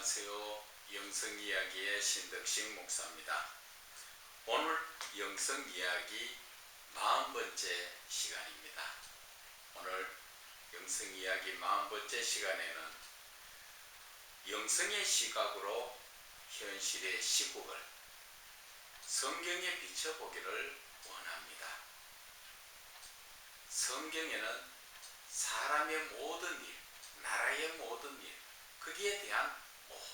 안녕하세요. 영성이야기의 신덕식 목사입니다. 오늘 영성이야기 40번째 시간입니다. 오늘 영성이야기 40번째 시간에는 영성의 시각으로 현실의 시국을 성경에 비춰보기를 원합니다. 성경에는 사람의 모든 일, 나라의 모든 일, 거기에 대한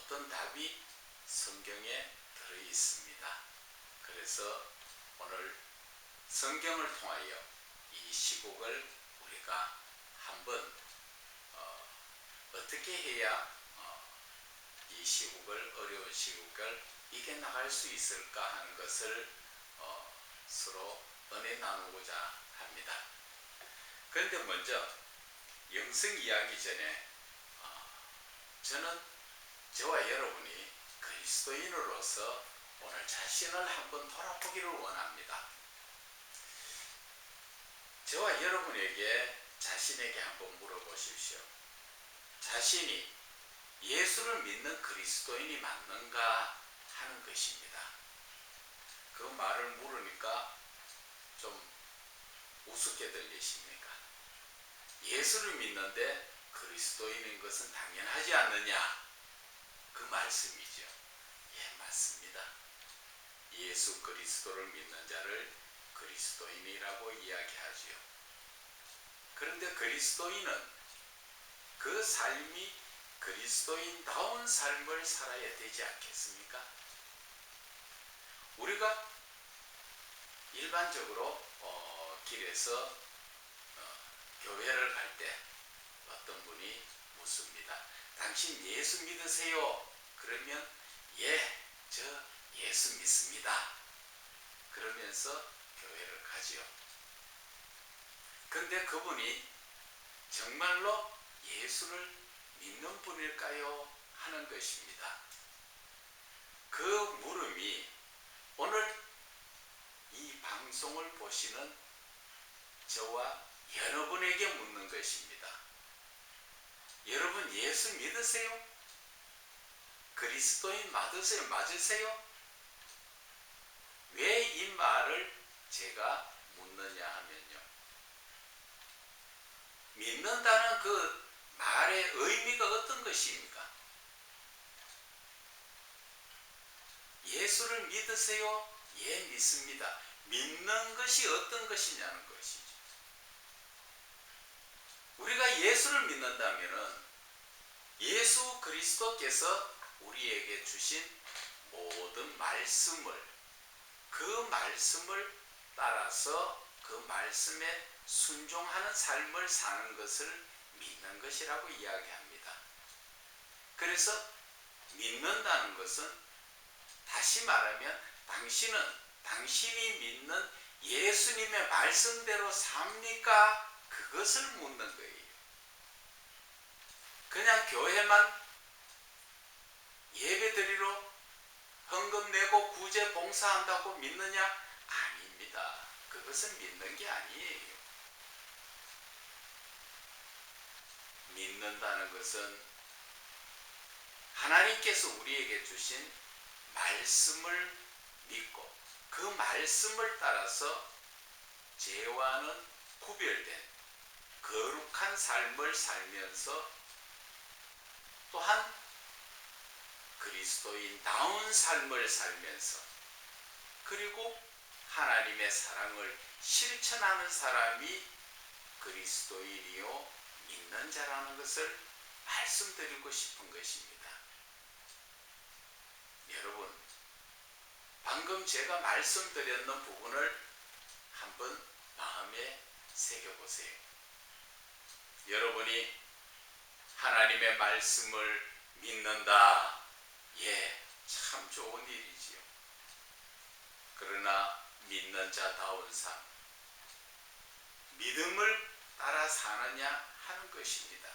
모든 답이 성경에 들어있습니다. 그래서 오늘 성경을 통하여 이 시국을 우리가 한번 어떻게 해야 이 시국을, 어려운 시국을 이겨나갈 수 있을까 하는 것을 서로 은혜 나누고자 합니다. 그런데 먼저 영성 이야기 전에 저는 저와 여러분이 그리스도인으로서 오늘 자신을 한번 돌아보기를 원합니다. 저와 여러분에게 자신에게 한번 물어보십시오. 자신이 예수를 믿는 그리스도인이 맞는가 하는 것입니다. 그 말을 물으니까 좀 우습게 들리십니까? 예수를 믿는데 그리스도인인 것은 당연하지 않느냐? 그 말씀이죠. 예, 맞습니다. 예수 그리스도를 믿는 자를 그리스도인이라고 이야기하지요. 그런데 그리스도인은 그 삶이 그리스도인다운 삶을 살아야 되지 않겠습니까? 우리가 일반적으로 길에서 교회를 갈 때 어떤 분이 묻습니다. 당신 예수 믿으세요? 그러면 예, 저 예수 믿습니다. 그러면서 교회를 가지요. 근데 그분이 정말로 예수를 믿는 분일까요? 하는 것입니다. 그 물음이 오늘 이 방송을 보시는 저와 여러분에게 묻는 것입니다. 여러분 예수 믿으세요? 그리스도인 맞으세요? 왜 이 말을 제가 묻느냐 하면요. 믿는다는 그 말의 의미가 어떤 것입니까? 예수를 믿으세요? 예, 믿습니다. 믿는 것이 어떤 것이냐는 것이죠. 우리가 예수를 믿는다면 예수 그리스도께서 우리에게 주신 모든 말씀을, 그 말씀을 따라서 그 말씀에 순종하는 삶을 사는 것을 믿는 것이라고 이야기합니다. 그래서 믿는다는 것은 다시 말하면 당신이 믿는 예수님의 말씀대로 삽니까? 그것을 묻는 거예요. 그냥 교회만 예배 드리러 헌금 내고 구제 봉사한다고 믿느냐? 아닙니다. 그것은 믿는 게 아니에요. 믿는다는 것은 하나님께서 우리에게 주신 말씀을 믿고 그 말씀을 따라서 죄와는 구별된 거룩한 삶을 살면서 또한 그리스도인다운 삶을 살면서 그리고 하나님의 사랑을 실천하는 사람이 그리스도인이요 믿는 자라는 것을 말씀드리고 싶은 것입니다. 여러분, 방금 제가 말씀드렸는 부분을 한번 마음에 새겨보세요. 여러분이 하나님의 말씀을 믿는다. 예, 참 좋은 일이지요. 그러나 믿는 자다운 삶, 믿음을 따라 사느냐 하는 것입니다.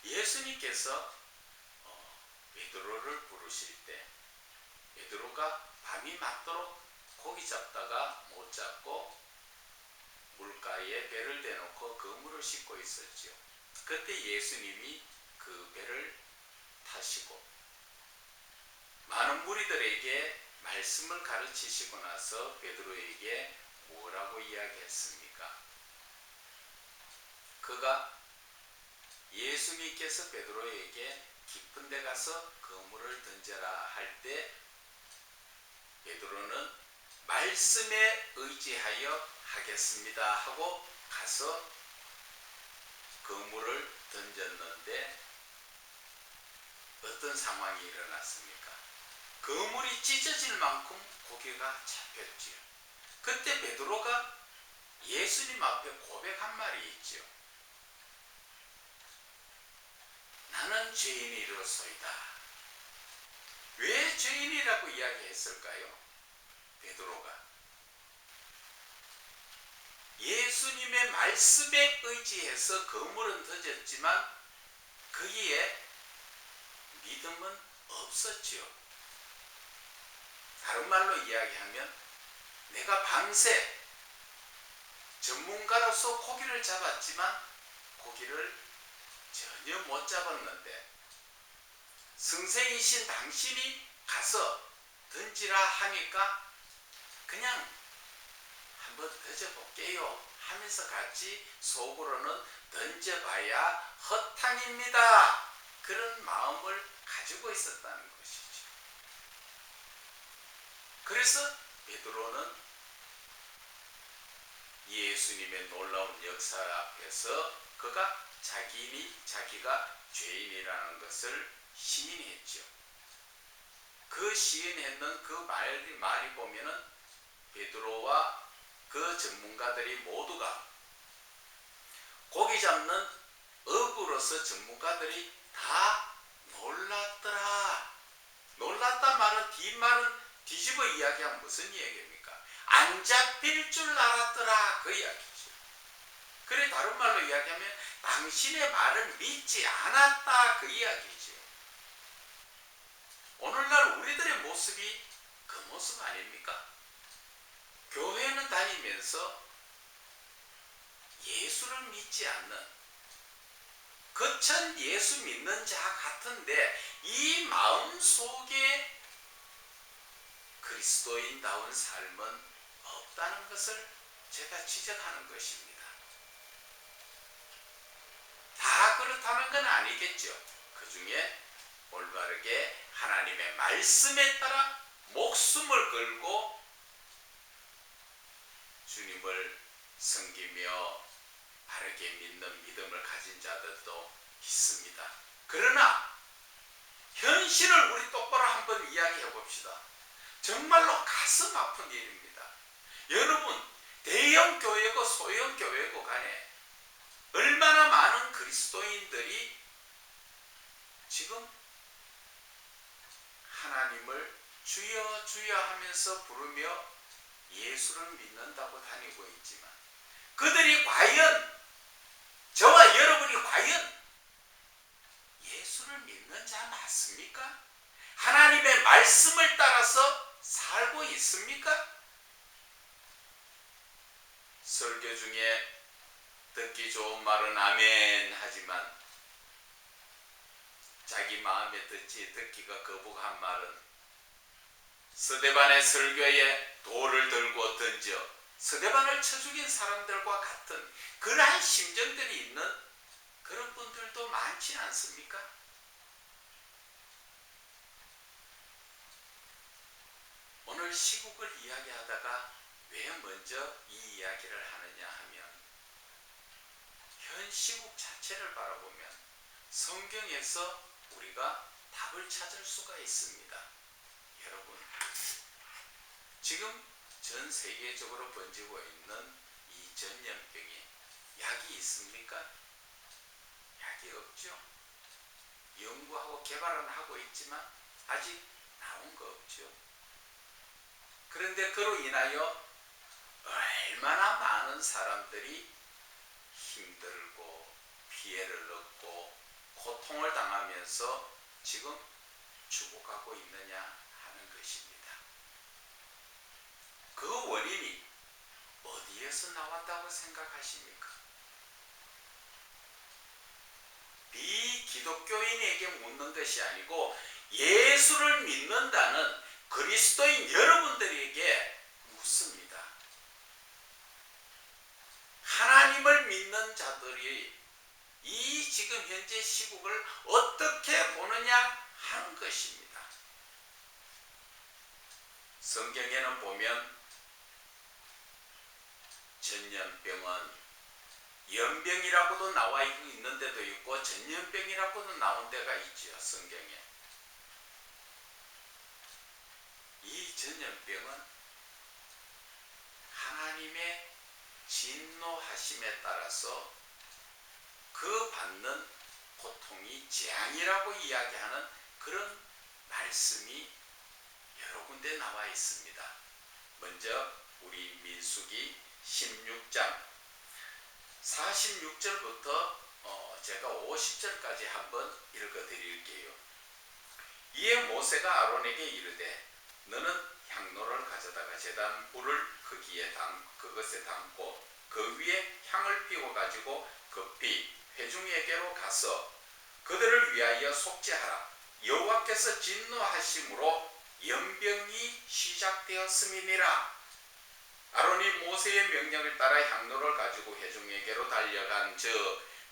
예수님께서 베드로를 부르실 때 베드로가 밤이 맞도록 고기 잡다가 못 잡고 물가에 배를 대놓고 그물을 싣고 있었죠. 그때 예수님이 그 배를 타시고 많은 무리들에게 말씀을 가르치시고 나서 베드로에게 뭐라고 이야기했습니까? 그가 예수님께서 베드로에게 깊은 데 가서 그물을 던져라 할 때 베드로는 말씀에 의지하여 하겠습니다 하고 가서 그물을 던졌는데 어떤 상황이 일어났습니까? 그물이 찢어질 만큼 고개가 잡혔지요. 그때 베드로가 예수님 앞에 고백한 말이 있지요. 나는 죄인이로소이다. 왜 죄인이라고 이야기했을까요? 베드로가 예수님의 말씀에 의지해서 그물은 던졌지만 거기에 믿음은 없었지요. 다른 말로 이야기하면 내가 밤새 전문가로서 고기를 잡았지만 고기를 전혀 못 잡았는데 선생이신 당신이 가서 던지라 하니까 그냥 한번 던져볼게요 하면서 같이 속으로는 던져봐야 허탕입니다. 그런 마음을 가지고 있었다는 것이죠. 그래서 베드로는 예수님의 놀라운 역사 앞에서 그가 자기가 죄인이라는 것을 시인했죠. 그 시인했는 그 말이 보면은 베드로와 그 전문가들이 모두가 고기 잡는 어부로서 전문가들이 다 놀랐더라. 놀랐다 말은 뒷말은 뒤집어 이야기하면 무슨 이야기입니까? 안 잡힐 줄 알았더라 그 이야기죠. 그래 다른 말로 이야기하면 당신의 말을 믿지 않았다 그 이야기죠. 오늘날 우리들의 모습이 그 모습 아닙니까? 교회는 다니면서 예수를 믿지 않는 거천 예수 믿는 자 같은데 이 마음 속에 그리스도인다운 삶은 없다는 것을 제가 지적하는 것입니다. 다 그렇다는 건 아니겠죠. 그 중에 올바르게 하나님의 말씀에 따라 목숨을 걸고 주님을 섬기며 바르게 믿는 믿음을 가진 자들도 있습니다. 그러나 현실을 우리 똑바로 한번 이야기해 봅시다. 정말로 가슴 아픈 일입니다. 여러분, 대형 교회고 소형 교회고 간에 얼마나 많은 그리스도인들이 지금 하나님을 주여 주여 하면서 부르며 예수를 믿는다고 다니고 있지만 그들이 과연 저와 여러분이 과연 예수를 믿는 자 맞습니까? 하나님의 말씀을 따라서 살고 있습니까? 설교 중에 듣기 좋은 말은 아멘 하지만 자기 마음에 듣기가 거북한 말은 스데반의 설교에 돌을 들고 던져 스데반을 쳐 죽인 사람들과 같은 그러한 심정들이 있는 그런 분들도 많지 않습니까? 오늘 시국을 이야기하다가 왜 먼저 이 이야기를 하느냐 하면 현 시국 자체를 바라보면 성경에서 우리가 답을 찾을 수가 있습니다. 여러분, 지금 전 세계적으로 번지고 있는 이 전염병에 약이 있습니까? 약이 없죠. 연구하고 개발은 하고 있지만 아직 나온 거 없죠. 그런데 그로 인하여 얼마나 많은 사람들이 힘들고 피해를 얻고 고통을 당하면서 지금 죽어가고 있느냐 하는 것입니다. 그 원인이 어디에서 나왔다고 생각하십니까? 기독교인에게 묻는 것이 아니고 예수를 믿는다는 그리스도인 여러분들에게 묻습니다. 하나님을 믿는 자들이 이 지금 현재 시국을 어떻게 보느냐 하는 것입니다. 성경에는 보면 전염병은 연병이라고도 나와 있는 데도 있고 전염병이라고도 나온 데가 있지요. 성경에. 이 전염병은 하나님의 진노하심에 따라서 그 받는 고통이 재앙이라고 이야기하는 그런 말씀이 여러 군데 나와 있습니다. 먼저 우리 민수기 16장 46절부터 제가 50절까지 한번 읽어드릴게요. 이에 모세가 아론에게 이르되 너는 향로를 가져다가 제단 불을 그것에 담고 그 위에 향을 피워 가지고 급히 회중에게로 가서 그들을 위하여 속죄하라. 여호와께서 진노하심으로 연병이 시작되었음이니라. 아론이 모세의 명령을 따라 향로를 가지고 회중에게로 달려간 저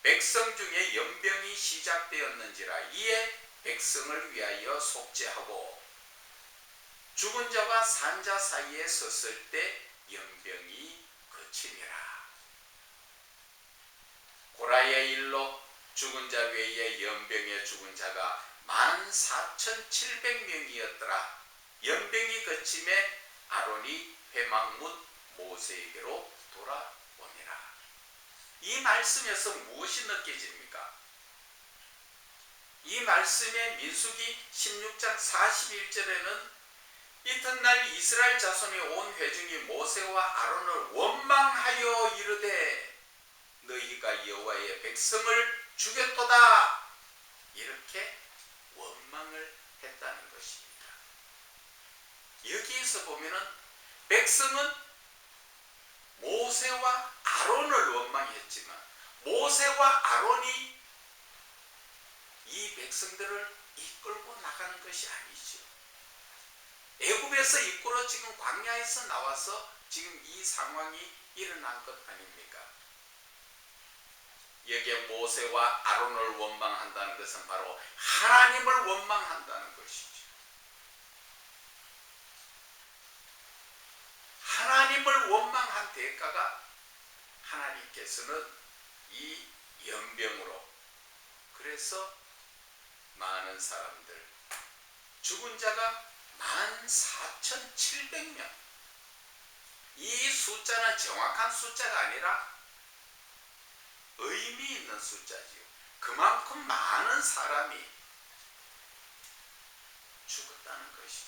백성 중에 연병이 시작되었는지라. 이에 백성을 위하여 속죄하고 죽은 자와 산 자 사이에 섰을 때 연병이 그치니라. 고라의 일로 죽은 자 외에 연병에 죽은 자가 14,700명이었더라. 연병이 그침에 아론이 회막 묻 모세에게로 돌아오니라. 이 말씀에서 무엇이 느껴집니까? 이 말씀의 민수기 16장 41절에는 이튿날 이스라엘 자손이 온 회중이 모세와 아론을 원망하여 이르되 너희가 여호와의 백성을 죽였도다. 이렇게 원망을 했다는 것입니다. 여기에서 보면은 백성은 모세와 아론을 원망했지만 모세와 아론이 이 백성들을 이끌고 나가는 것이 아니죠. 애굽에서 이끌어 지금 광야에서 나와서 지금 이 상황이 일어난 것 아닙니까? 여기에 모세와 아론을 원망한다는 것은 바로 하나님을 원망한다는 것이죠. 하나님을 원망한 대가가 하나님께서는 이 연병으로 그래서 많은 사람들 죽은 자가 14,700명. 이 숫자는 정확한 숫자가 아니라 의미 있는 숫자지요. 그만큼 많은 사람이 죽었다는 것이죠.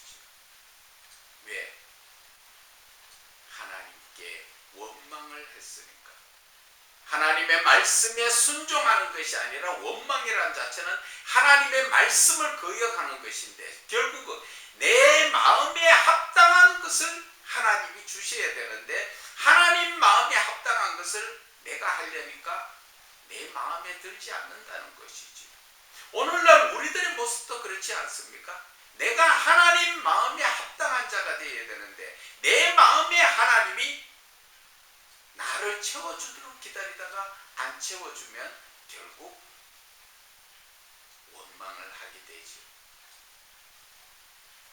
왜? 하나님께 원망을 했으니까. 하나님의 말씀에 순종하는 것이 아니라 원망이라는 자체는 하나님의 말씀을 거역하는 것인데 결국은 내 마음에 합당한 것을 하나님이 주셔야 되는데 하나님 마음에 합당한 것을 내가 하려니까 내 마음에 들지 않는다는 것이지. 오늘날 우리들의 모습도 그렇지 않습니까? 내가 하나님 마음에 합당한 자가 되어야 되는데 내 마음에 하나님이 나를 채워주도록 기다리다가 안 채워주면 결국 원망을 하게 되죠.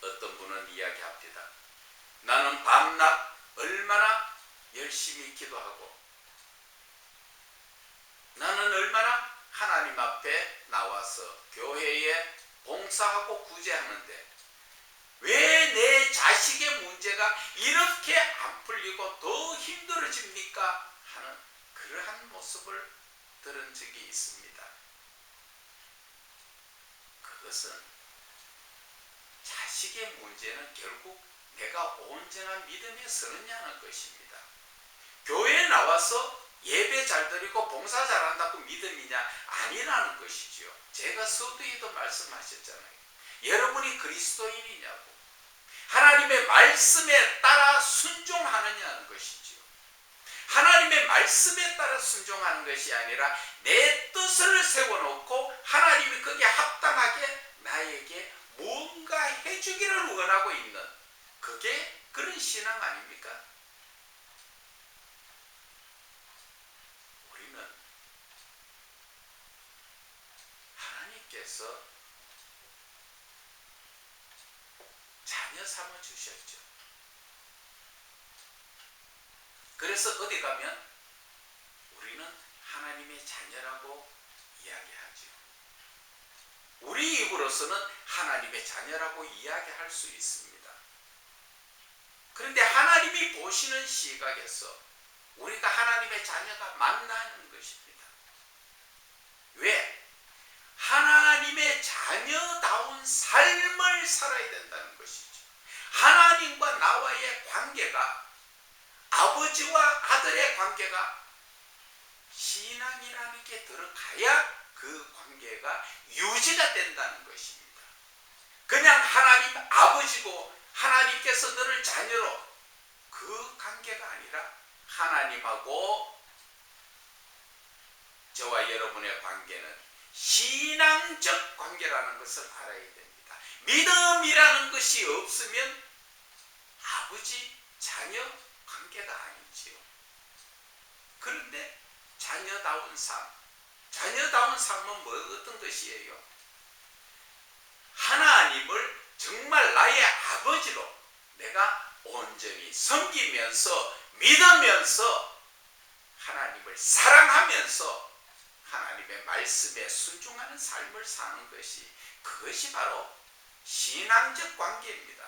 어떤 분은 이야기합니다. 나는 밤낮 얼마나 열심히 기도하고 나는 얼마나 하나님 앞에 나와서 교회에 봉사하고 구제하는데 왜 내 자식의 문제가 이렇게 안 풀리고 더 힘들어집니까? 하는 그러한 모습을 들은 적이 있습니다. 그것은 자식의 문제는 결국 내가 온전한 믿음에 서느냐는 것입니다. 교회에 나와서 예배 잘 드리고 봉사 잘한다고 믿음이냐? 아니라는 것이죠. 제가 서두에도 말씀하셨잖아요. 여러분이 그리스도인이냐고. 하나님의 말씀에 따라 순종하느냐는 것이죠. 하나님의 말씀에 따라 순종하는 것이 아니라 내 뜻을 세워놓고 하나님이 거기에 합당하게 나에게 무언가 해주기를 원하고 있는, 그게 그런 신앙 아닙니까? 우리는 하나님께서 자녀 삼아 주셨죠. 그래서 어디 가면 우리는 하나님의 자녀라고 이야기하죠. 우리 입으로서는 하나님의 자녀라고 이야기할 수 있습니다. 그런데 하나님이 보시는 시각에서 우리가 하나님의 자녀가 맞나는 것입니다. 왜? 하나님의 자녀다운 삶을 살아야 된다는 것이죠. 하나님과 나와의 관계가, 아버지와 아들의 관계가 신앙이라는 게 들어가야 그 관계가 유지가 된다는 것입니다. 그냥 하나님 아버지고 하나님께서 너를 자녀로, 그 관계가 아니라 하나님하고 저와 여러분의 관계는 신앙적 관계라는 것을 알아야 됩니다. 믿음이라는 것이 없으면 아버지 자녀 관계가 아니지요. 그런데 자녀다운 삶, 자녀다운 삶은 어떤 것이에요? 하나님을 정말 나의 아버지로 내가 온전히 섬기면서 믿으면서 하나님을 사랑하면서 하나님의 말씀에 순종하는 삶을 사는 것이, 그것이 바로 신앙적 관계입니다.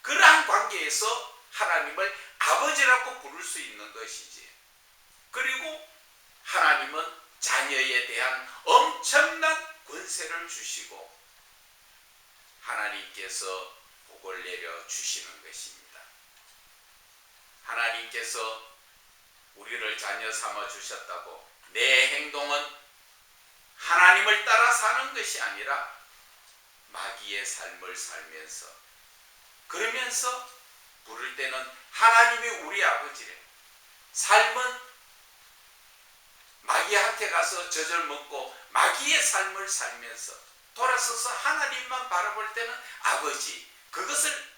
그러한 관계에서 하나님을 아버지라고 부를 수 있는 것이지. 그리고 하나님은 자녀에 대한 엄청난 권세를 주시고 하나님께서 복을 내려 주시는 것입니다. 하나님께서 우리를 자녀 삼아 주셨다고 내 행동은 하나님을 따라 사는 것이 아니라 마귀의 삶을 살면서, 그러면서 부를 때는 하나님이 우리 아버지래. 삶은 마귀한테 가서 젖을 먹고 마귀의 삶을 살면서 돌아서서 하나님만 바라볼 때는 아버지. 그것을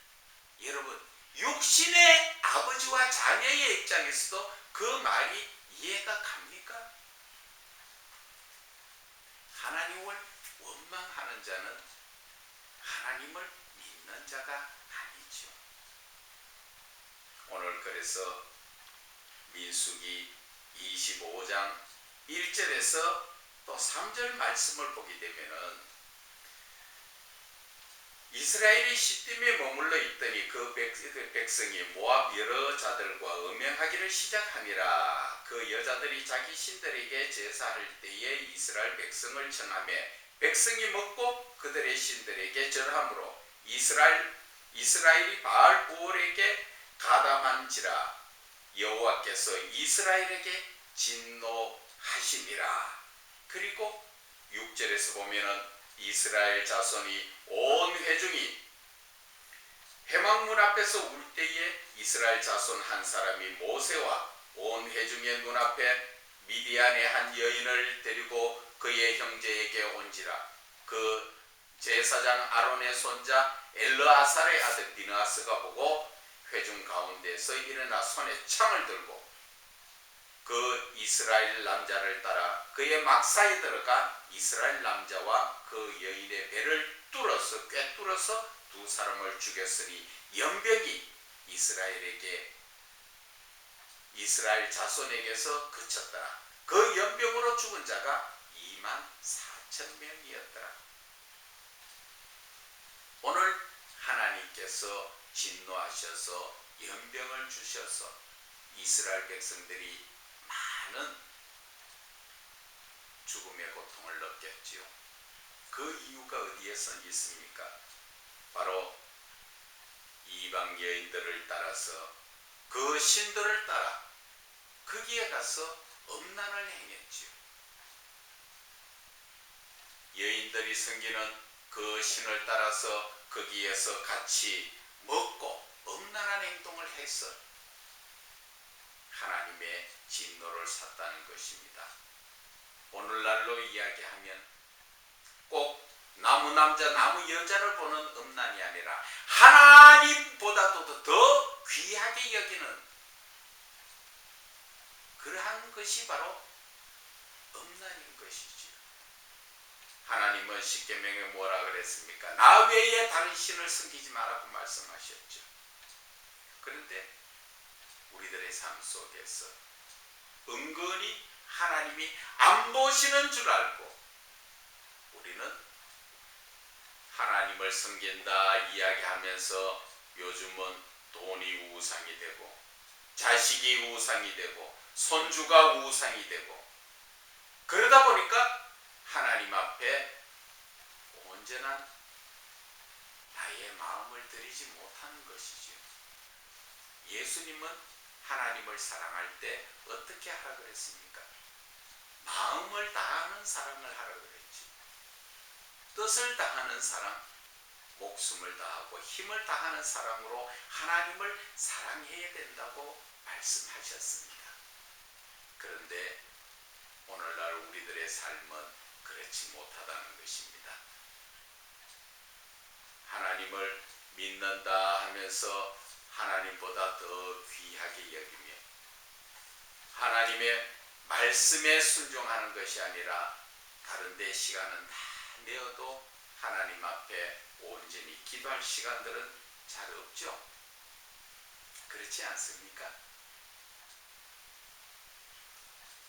여러분, 육신의 아버지와 자녀의 입장에서도 그 말이 이해가 갑니까? 하나님을 원망하는 자는 하나님을 믿는 자가 아니죠. 오늘 그래서 민수기 25장 1절에서 또 3절 말씀을 보게 되면은, 이스라엘이 시딤에 머물러 있더니 그 백성이 모압 여러 자들과 음행하기를 시작하니라. 그 여자들이 자기 신들에게 제사할 때에 이스라엘 백성을 청하며 백성이 먹고 그들의 신들에게 절함으로 이스라엘이 바알 부올에게 가담한지라. 여호와께서 이스라엘에게 진노하시니라. 그리고 6절에서 보면은 이스라엘 자손이 온 회중이 회막문 앞에서 울 때에 이스라엘 자손 한 사람이 모세와 온 회중의 눈앞에 미디안의 한 여인을 데리고 그의 형제에게 온지라. 그 제사장 아론의 손자 엘르아살의 아들 비느하스가 보고 회중 가운데서 일어나 손에 창을 들고 그 이스라엘 남자를 따라 그의 막사에 들어가 이스라엘 남자와 그 여인의 배를 꿰뚫어서 두 사람을 죽였으니 연병이 이스라엘 자손에게서 그쳤더라. 그 연병으로 죽은 자가 24,000명이었더라. 오늘 하나님께서 진노하셔서 연병을 주셔서 이스라엘 백성들이 많은 죽음의 고통을 느꼈지요. 그 이유가 어디에서 있습니까? 바로 이방 여인들을 따라서, 그 신들을 따라 거기에 가서 음란을 행했지요. 여인들이 섬기는 그 신을 따라서 거기에서 같이 먹고 음란한 행동을 해서 하나님의 진노를 샀다는 것입니다. 오늘날로 이야기하면 꼭 나무 남자 나무 여자를 보는 음란이 아니라 하나님보다도 더 귀하게 여기는 그러한 것이 바로 음란인 것이지요. 하나님은 십계명에 뭐라 그랬습니까? 나 외에 다른 신을 섬기지 말라고 말씀하셨죠. 그런데 우리들의 삶 속에서 은근히 하나님이 안 보시는 줄 알고 우리는 하나님을 섬긴다 이야기하면서 요즘은 돈이 우상이 되고 자식이 우상이 되고 손주가 우상이 되고 그러다 보니까 하나님 앞에 온전한 나의 마음을 드리지 못하는 것이죠. 예수님은 하나님을 사랑할 때 어떻게 하라 그랬습니까? 마음을 다하는 사랑을 하라 그랬지. 뜻을 다하는 사랑, 목숨을 다하고 힘을 다하는 사랑으로 하나님을 사랑해야 된다고 말씀하셨습니다. 그런데 오늘날 우리들의 삶은 그렇지 못하다는 것입니다. 하나님을 믿는다 하면서 하나님보다 더 귀하게 여기며 하나님의 말씀에 순종하는 것이 아니라 다른 데 시간은 다 내어도 하나님 앞에 온전히 기도할 시간들은 잘 없죠. 그렇지 않습니까?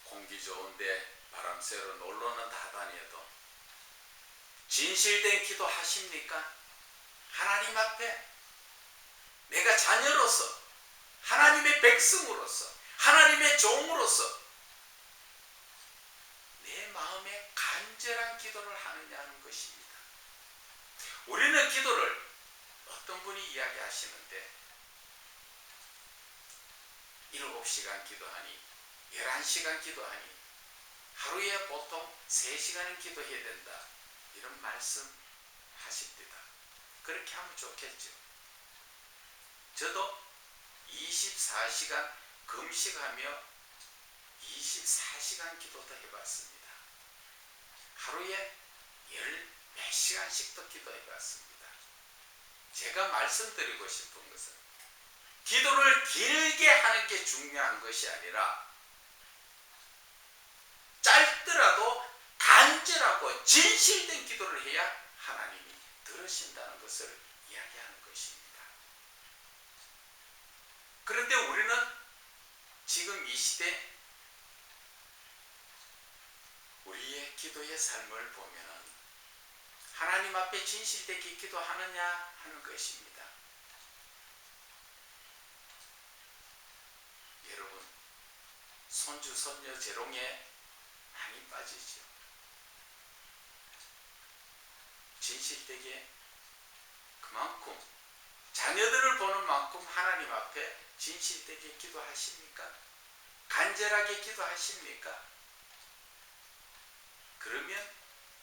공기 좋은데 바람 쐬러 놀러는 다 다녀도 진실된 기도 하십니까? 하나님 앞에 내가 자녀로서 하나님의 백성으로서 하나님의 종으로서 내 마음에 간절한 기도를 하느냐는 것입니다. 우리는 기도를 어떤 분이 이야기하시는데 7시간 기도하니 11시간 기도하니 하루에 보통 3시간은 기도해야 된다 이런 말씀 하십니다. 그렇게 하면 좋겠죠. 저도 24시간 금식하며 24시간 기도도 해봤습니다. 하루에 10몇 시간씩도 기도해봤습니다. 제가 말씀드리고 싶은 것은 기도를 길게 하는 게 중요한 것이 아니라 짧더라도 간절하고 진실된 기도를 해야 하나님이 들으신다는 것을 이야기하는 것입니다. 그런데 우리는 지금 이 시대 우리의 기도의 삶을 보면 하나님 앞에 진실되게 기도하느냐 하는 것입니다. 여러분 손주 손녀 재롱에 많이 빠지죠. 진실되게 그만큼 자녀들을 보는 만큼 하나님 앞에 진실되게 기도하십니까? 간절하게 기도하십니까? 그러면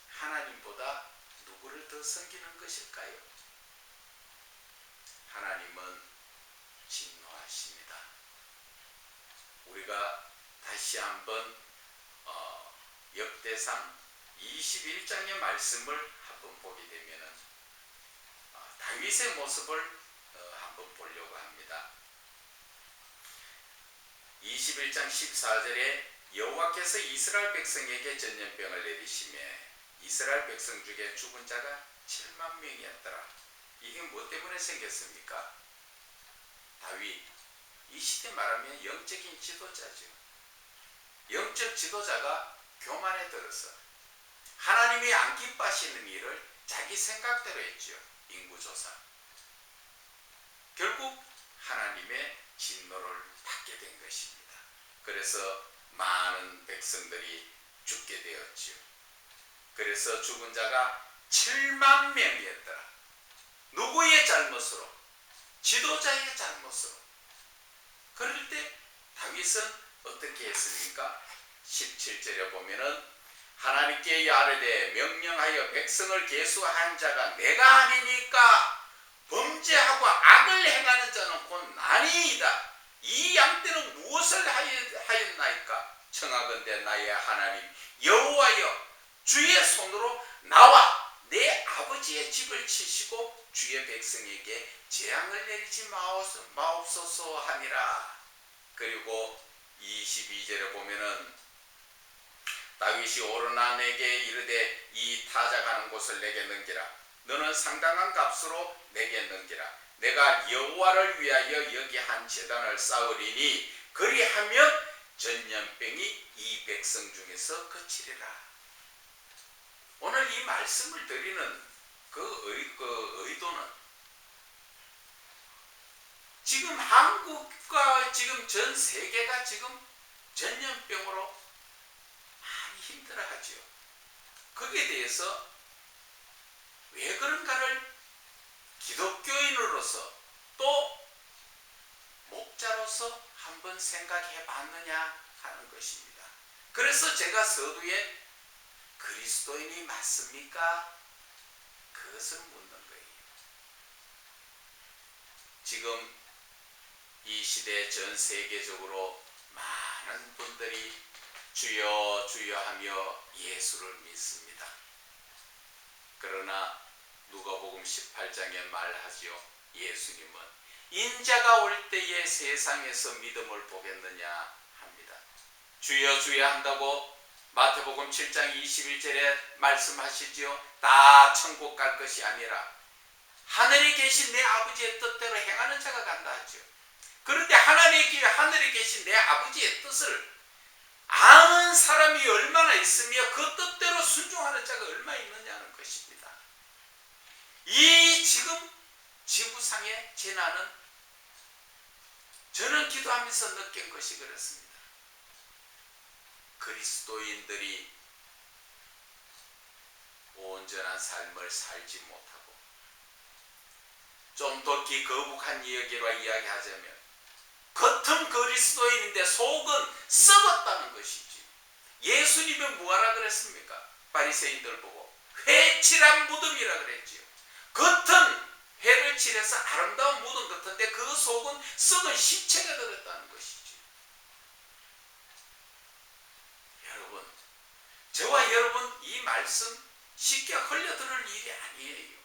하나님보다 누구를 더 섬기는 것일까요? 하나님은 진노하십니다. 우리가 다시 한번 역대상 21장의 말씀을 한번 보게 되면 다윗의 모습을 한번 보려고 합니다. 21장 14절에 여호와께서 이스라엘 백성에게 전염병을 내리시매 이스라엘 백성 중에 죽은 자가 7만 명이었더라. 이게 뭐 때문에 생겼습니까? 다윗, 이 시대 말하면 영적인 지도자죠. 영적 지도자가 교만에 들어서 하나님이 안 기뻐하시는 일을 자기 생각대로 했죠. 인구조사. 결국 하나님의 진노를 받게 된 것입니다. 그래서 많은 백성들이 죽게 되었죠. 그래서 죽은 자가 7만 명이었더라. 누구의 잘못으로? 지도자의 잘못으로. 그럴 때 다윗은 어떻게 했습니까? 17절에 보면은 하나님께 아뢰되 명령하여 백성을 계수한 자가 내가 아니니까 범죄하고 악을 행하는 자는 곧 나니이다. 이 양떼는 무엇을 하였나이까? 청하건대 나의 하나님 여호와여, 주의 손으로 나와 내 아버지의 집을 치시고 주의 백성에게 재앙을 내리지 마옵소서 하니라. 그리고 22절에 보면은 다윗이 오르나 내게 이르되 이 타자 가는 곳을 내게 넘기라. 너는 상당한 값으로 내게 넘기라. 내가 여호와를 위하여 여기 한 제단을 쌓으리니 그리하면 전염병이 이 백성 중에서 그치리라. 오늘 이 말씀을 드리는 그 의도는 지금 한국과 지금 전 세계가 지금 전염병으로 많이 힘들어하죠. 거기에 대해서 왜 그런가를 기독교인으로서 또 목자로서 한번 생각해 봤느냐 하는 것입니다. 그래서 제가 서두에 그리스도인이 맞습니까? 그것을 묻는 거예요. 지금 이 시대 전 세계적으로 많은 분들이 주여 주여 하며 예수를 믿습니다. 그러나 누가복음 18장에 말하지요. 예수님은 인자가 올 때에 세상에서 믿음을 보겠느냐 합니다. 주여 주여 한다고 마태복음 7장 21절에 말씀하시지요. 다 천국 갈 것이 아니라 하늘에 계신 내 아버지의 뜻대로 행하는 자가 간다 하죠. 그런데 하늘에 계신 내 아버지의 뜻을 아는 사람이 얼마나 있으며 그 뜻대로 순종하는 자가 얼마나 있느냐는 것입니다. 이 지금 지구상의 재난은 저는 기도하면서 느낀 것이 그렇습니다. 그리스도인들이 온전한 삶을 살지 못하고 좀 더 거북한 이야기로 이야기하자면 겉은 그리스도인인데 속은 썩었다는 것이지. 예수님은 뭐하라 그랬습니까? 바리새인들 보고 회칠한 무덤이라 그랬지요. 겉은 회를 칠해서 아름다운 무덤 같은데 그 속은 썩은 시체가 들었다는 것이지. 여러분, 저와 여러분 이 말씀 쉽게 흘려들을 일이 아니에요.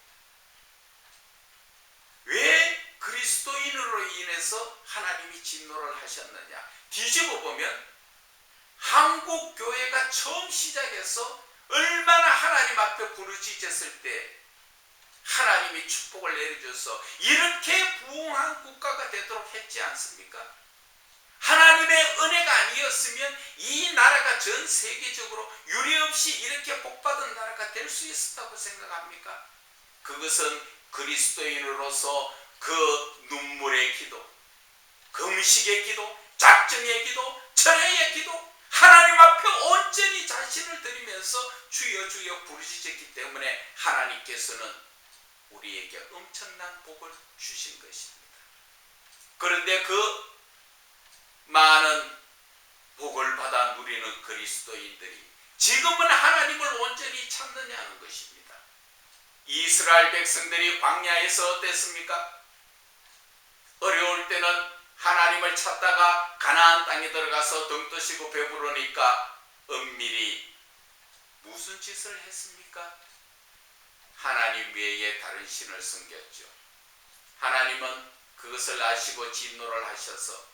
왜 그리스도인으로 인해서 하나님이 진노를 하셨느냐? 뒤집어 보면 한국 교회가 처음 시작해서 얼마나 하나님 앞에 부르짖었을 때 하나님이 축복을 내려줘서 이렇게 부흥한 국가가 되도록 했지 않습니까? 하나님의 은혜가 아니었으면 이 나라가 전 세계적으로 유례없이 이렇게 복받은 나라가 될 수 있었다고 생각합니까? 그것은 그리스도인으로서 그 눈물의 기도, 금식의 기도, 작정의 기도, 철회의 기도, 하나님 앞에 온전히 자신을 드리면서 주여 주여 부르짖었기 때문에 하나님께서는 우리에게 엄청난 복을 주신 것입니다. 그런데 그 많은 복을 받아 누리는 그리스도인들이 지금은 하나님을 온전히 찾느냐는 것입니다. 이스라엘 백성들이 광야에서 어땠습니까? 어려울 때는 하나님을 찾다가 가나안 땅에 들어가서 등 뜨시고 배부르니까 은밀히 무슨 짓을 했습니까? 하나님 외에 다른 신을 섬겼죠. 하나님은 그것을 아시고 진노를 하셔서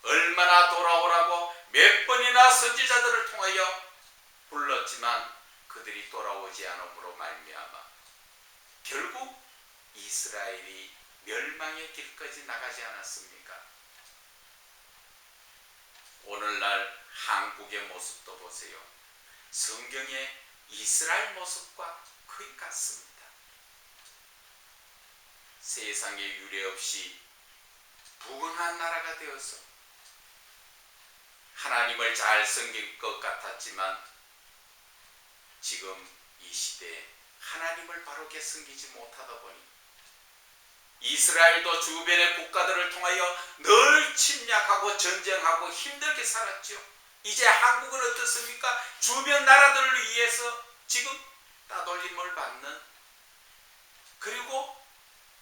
얼마나 돌아오라고 몇 번이나 선지자들을 통하여 불렀지만 그들이 돌아오지 않음으로 말미암아 결국 이스라엘이 멸망의 길까지 나가지 않았습니까? 오늘날 한국의 모습도 보세요. 성경의 이스라엘 모습과 거의 같습니다. 세상에 유례없이 부흥한 나라가 되어서 하나님을 잘 섬길 것 같았지만 지금 이 시대에 하나님을 바르게 섬기지 못하다 보니 이스라엘도 주변의 국가들을 통하여 늘 침략하고 전쟁하고 힘들게 살았죠. 이제 한국은 어떻습니까? 주변 나라들을 위해서 지금 따돌림을 받는, 그리고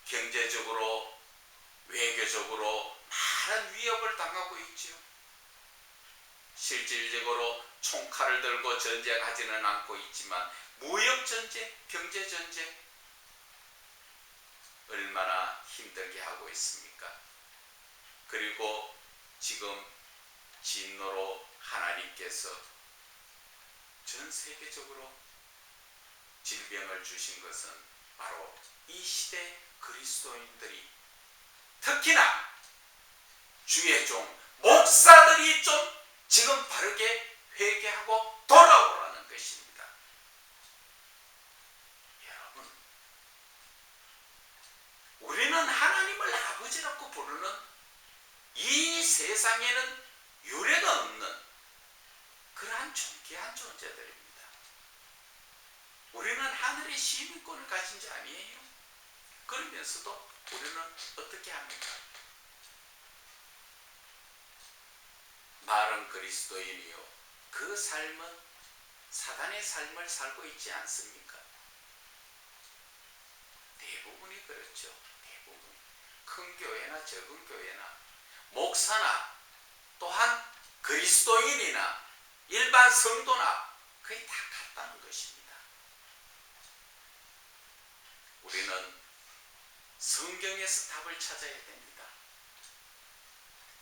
경제적으로 외교적으로 많은 위협을 당하고 있죠. 실질적으로 총칼을 들고 전쟁하지는 않고 있지만 무역전쟁, 경제전쟁 얼마나 힘들게 하고 있습니까? 그리고 지금 진노로 하나님께서 전 세계적으로 질병을 주신 것은 바로 이 시대 그리스도인들이, 특히나 주의 종 목사들이 좀 지금 바르게 회개하고 돌아오라는 것입니다. 여러분, 우리는 하나님을 아버지라고 부르는 이 세상에는 유례가 없는 그러한 존귀한 존재들입니다. 우리는 하늘의 시민권을 가진 자 아니에요? 그러면서도 우리는 어떻게 합니까? 말은 그리스도인이요, 그 삶은 사단의 삶을 살고 있지 않습니까? 대부분이 그렇죠. 대부분. 큰 교회나 적은 교회나 목사나 또한 그리스도인이나 일반 성도나 거의 다 같다는 것입니다. 우리는 성경에서 답을 찾아야 됩니다.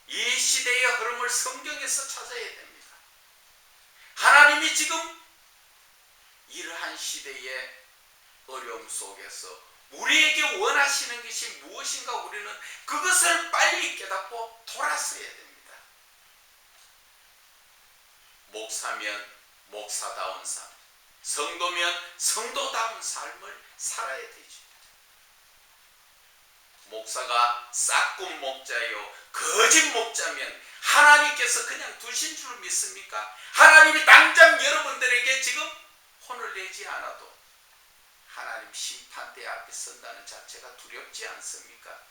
이 시대의 흐름을 성경에서 찾아야 됩니다. 하나님이 지금 이러한 시대의 어려움 속에서 우리에게 원하시는 것이 무엇인가, 우리는 그것을 빨리 깨닫고 돌아서야 됩니다. 목사면 목사다운 삶, 성도면 성도다운 삶을 살아야 되죠. 목사가 싹군 목자요 거짓 목자면 하나님께서 그냥 두신 줄 믿습니까? 하나님이 당장 여러분들에게 지금 혼을 내지 않아도 하나님 심판대 앞에 선다는 자체가 두렵지 않습니까?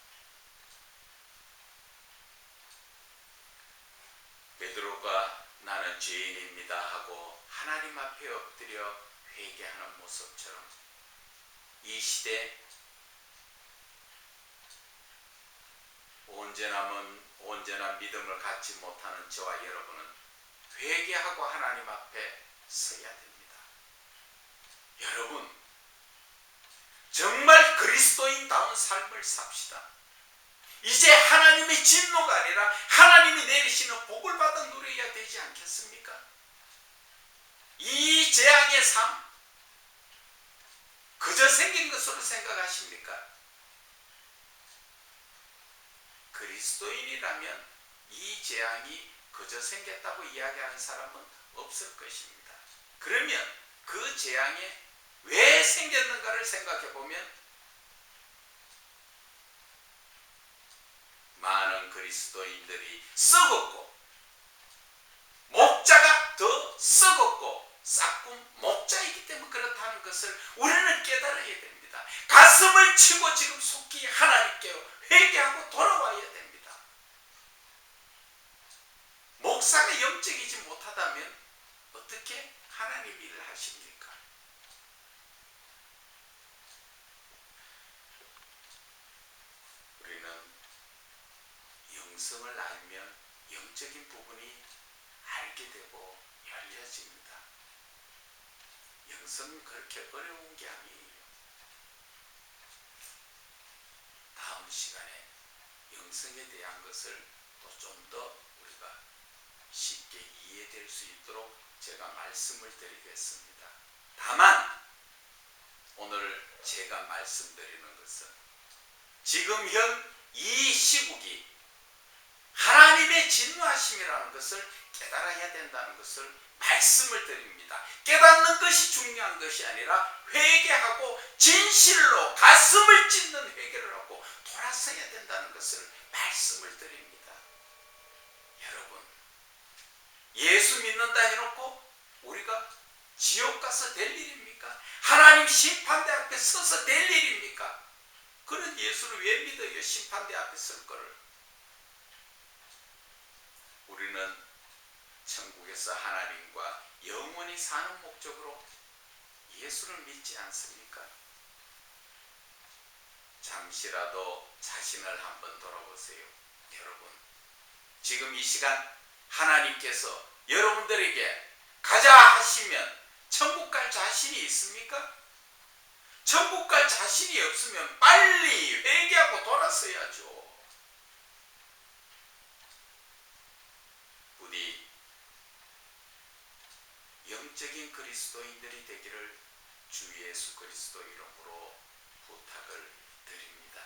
베드로가 나는 죄인입니다 하고 하나님 앞에 엎드려 회개하는 모습처럼 이 시대 온전한 믿음을 갖지 못하는 저와 여러분은 회개하고 하나님 앞에 서야 됩니다. 여러분, 정말 그리스도인다운 삶을 삽시다. 이제 하나님의 진노가 아니라 하나님이 내리시는 복을 받아 누려야 되지 않겠습니까? 이 재앙의 삶 그저 생긴 것으로 생각하십니까? 그리스도인이라면 이 재앙이 그저 생겼다고 이야기하는 사람은 없을 것입니다. 그러면 그 재앙이 왜 생겼는가를 생각해 보면 많은 그리스도인들이 썩었고 목자가 더 썩었고 싹군 목자이기 때문에 그렇다는 것을 우리는 깨달아야 됩니다. 가슴을 치고 지금 속히 하나님께로 회개하고 돌아와야 됩니다. 목사가 영적이지 못하다면 어떻게 하나님 일을 하십니까? 우리는 영성을 알면 영적인 부분이 알게 되고 열려집니다. 영성은 그렇게 어려운 게 아니에요. 다음 시간에 영성에 대한 것을 또 좀 더 우리가 쉽게 이해될 수 있도록 제가 말씀을 드리겠습니다. 다만 오늘 제가 말씀드리는 것은 지금 현 이 시국이 하나님의 진노하심이라는 것을 깨달아야 된다는 것을 말씀을 드립니다. 깨닫는 것이 중요한 것이 아니라 회개하고 진실로 가슴을 찢는 회개를 하고 돌아서야 된다는 것을 말씀을 드립니다. 여러분, 예수 믿는다 해놓고 우리가 지옥 가서 될 일입니까? 하나님 심판대 앞에 서서 될 일입니까? 그런 예수를 왜 믿어요? 심판대 앞에 설 거를. 우리는 천국에서 하나님과 영원히 사는 목적으로 예수를 믿지 않습니까? 잠시라도 자신을 한번 돌아보세요. 여러분, 지금 이 시간 하나님께서 여러분들에게 가자 하시면 천국 갈 자신이 있습니까? 천국 갈 자신이 없으면 빨리 회개하고 돌아서야죠. 부디 영적인 그리스도인들이 되기를 주 예수 그리스도 이름으로 부탁을 드립니다.